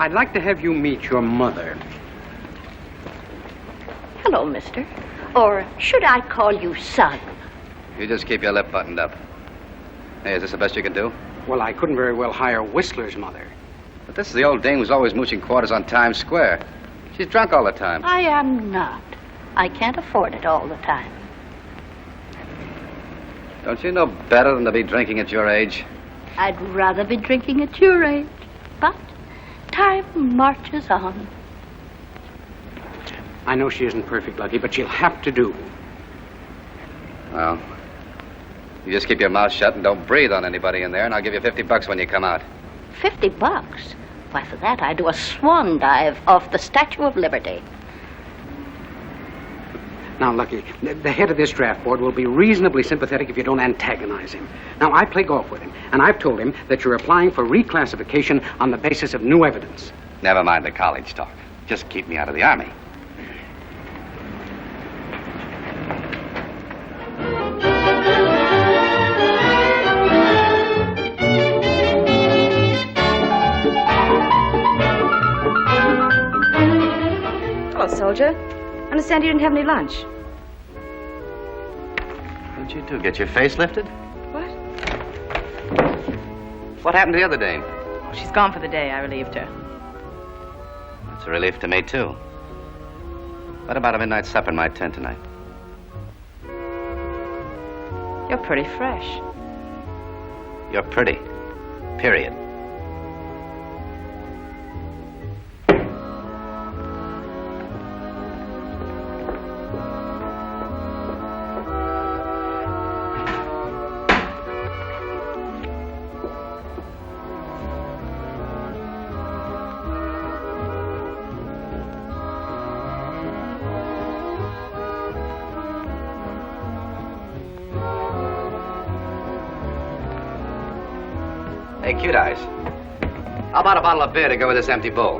I'd like to have you meet your mother. Hello, mister. Or should I call you son? You just keep your lip buttoned up. Hey, is this the best you can do? Well, I couldn't very well hire Whistler's mother. But this is the old dame who's always mooching quarters on Times Square. She's drunk all the time. I am not. I can't afford it all the time. Don't you know better than to be drinking at your age? I'd rather be drinking at your age. But time marches on. I know she isn't perfect, Lucky, but she'll have to do. Well, you just keep your mouth shut and don't breathe on anybody in there, and I'll give you $50 when you come out. $50? Why, for that, I'd do a swan dive off the Statue of Liberty. Now, Lucky, the head of this draft board will be reasonably sympathetic if you don't antagonize him. Now, I play golf with him, and I've told him that you're applying for reclassification on the basis of new evidence. Never mind the college talk. Just keep me out of the Army. Hello, soldier. Understand you didn't have any lunch. What'd you do, get your face lifted? What? What happened to the other dame? Oh, she's gone for the day. I relieved her. It's a relief to me, too. What about a midnight supper in my tent tonight? You're pretty fresh. You're pretty. Period. Hey, Cute Eyes. How about a bottle of beer to go with this empty bowl?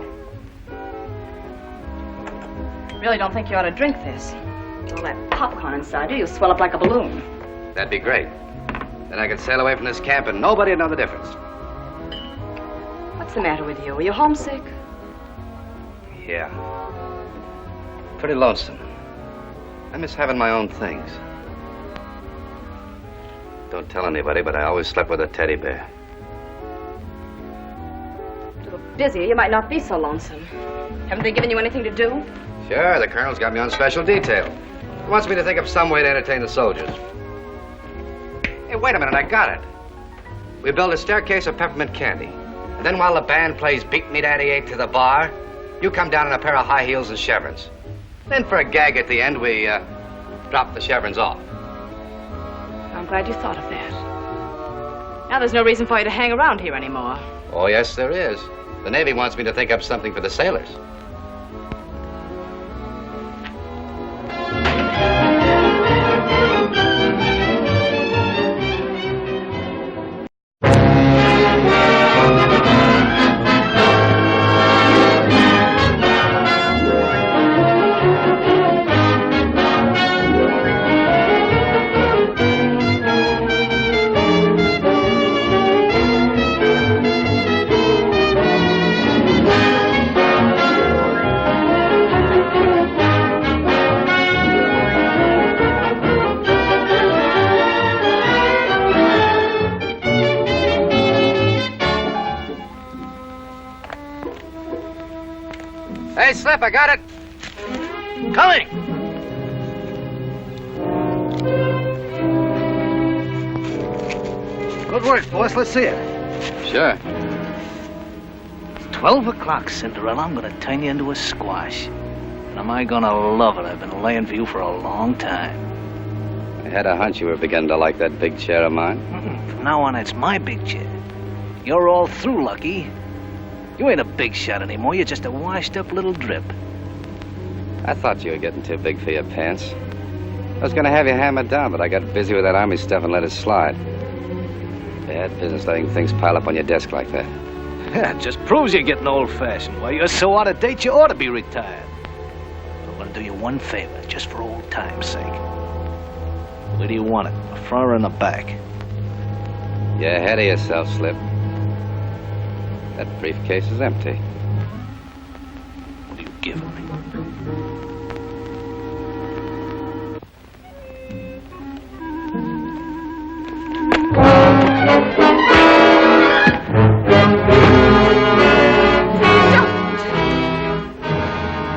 Really don't think you ought to drink this. With all that popcorn inside you, you'll swell up like a balloon. That'd be great. Then I could sail away from this camp and nobody'd know the difference. What's the matter with you? Are you homesick? Yeah. Pretty lonesome. I miss having my own things. Don't tell anybody, but I always slept with a teddy bear. A little busier, you might not be so lonesome. Haven't they given you anything to do? Sure, the colonel's got me on special detail. He wants me to think of some way to entertain the soldiers. Hey, wait a minute, I got it. We build a staircase of peppermint candy. And then while the band plays Beat Me Daddy 8 to the bar, you come down in a pair of high heels and chevrons. Then for a gag at the end, we drop the chevrons off. I'm glad you thought of that. Now there's no reason for you to hang around here anymore. Oh, yes, there is. The Navy wants me to think up something for the sailors. Hey, Slip, I got it. Coming! Good work, boss. Let's see it. Sure. 12 o'clock, Cinderella. I'm gonna turn you into a squash. And am I gonna love it? I've been laying for you for a long time. I had a hunch you were beginning to like that big chair of mine. From now on, it's my big chair. You're all through, Lucky. You ain't a big shot anymore. You're just a washed-up little drip. I thought you were getting too big for your pants. I was going to have you hammered down, but I got busy with that Army stuff and let it slide. Bad business letting things pile up on your desk like that. It just proves you're getting old-fashioned. Why, you're so out of date, you ought to be retired. I'm going to do you one favor, just for old time's sake. Where do you want it, the front or in the back? You're ahead of yourself, Slip. That briefcase is empty. given me.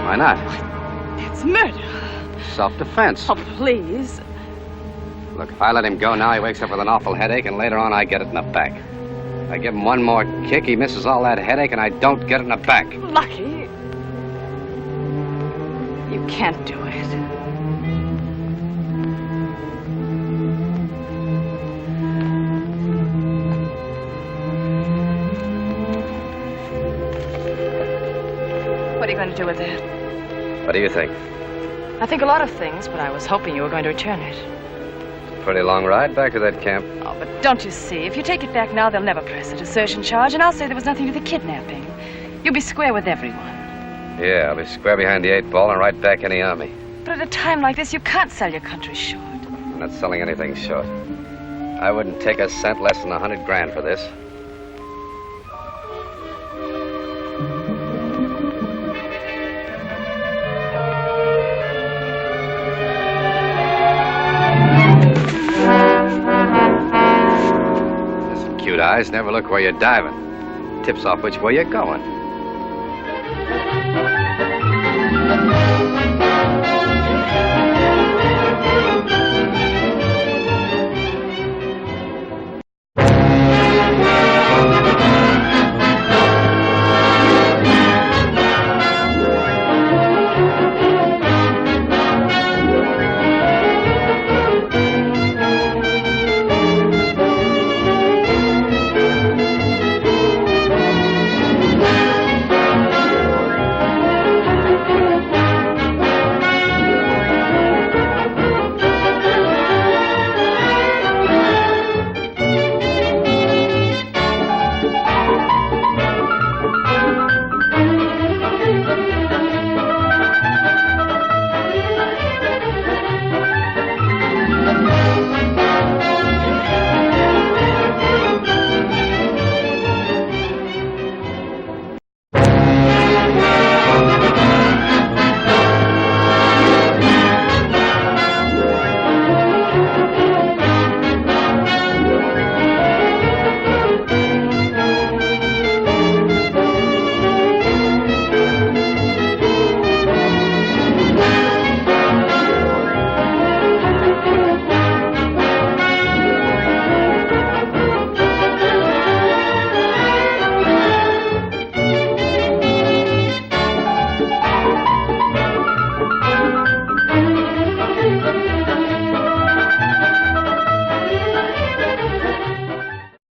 Why not? It's murder. Self-defense. Oh, please. Look, if I let him go now, he wakes up with an awful headache, and later on I get it in the back. I give him one more kick, he misses all that headache, and I don't get it in the back. Lucky. You can't do it. What are you going to do with it? What do you think? I think a lot of things, but I was hoping you were going to return it. Pretty long ride back to that camp. Oh, but don't you see? If you take it back now, they'll never press a desertion charge, and I'll say there was nothing to the kidnapping. You'll be square with everyone. Yeah, I'll be square behind the 8-ball and right back in the Army. But at a time like this, you can't sell your country short. I'm not selling anything short. I wouldn't take a cent less than $100,000 for this. Listen, cute eyes, never look where you're diving. Tips off which way you're going.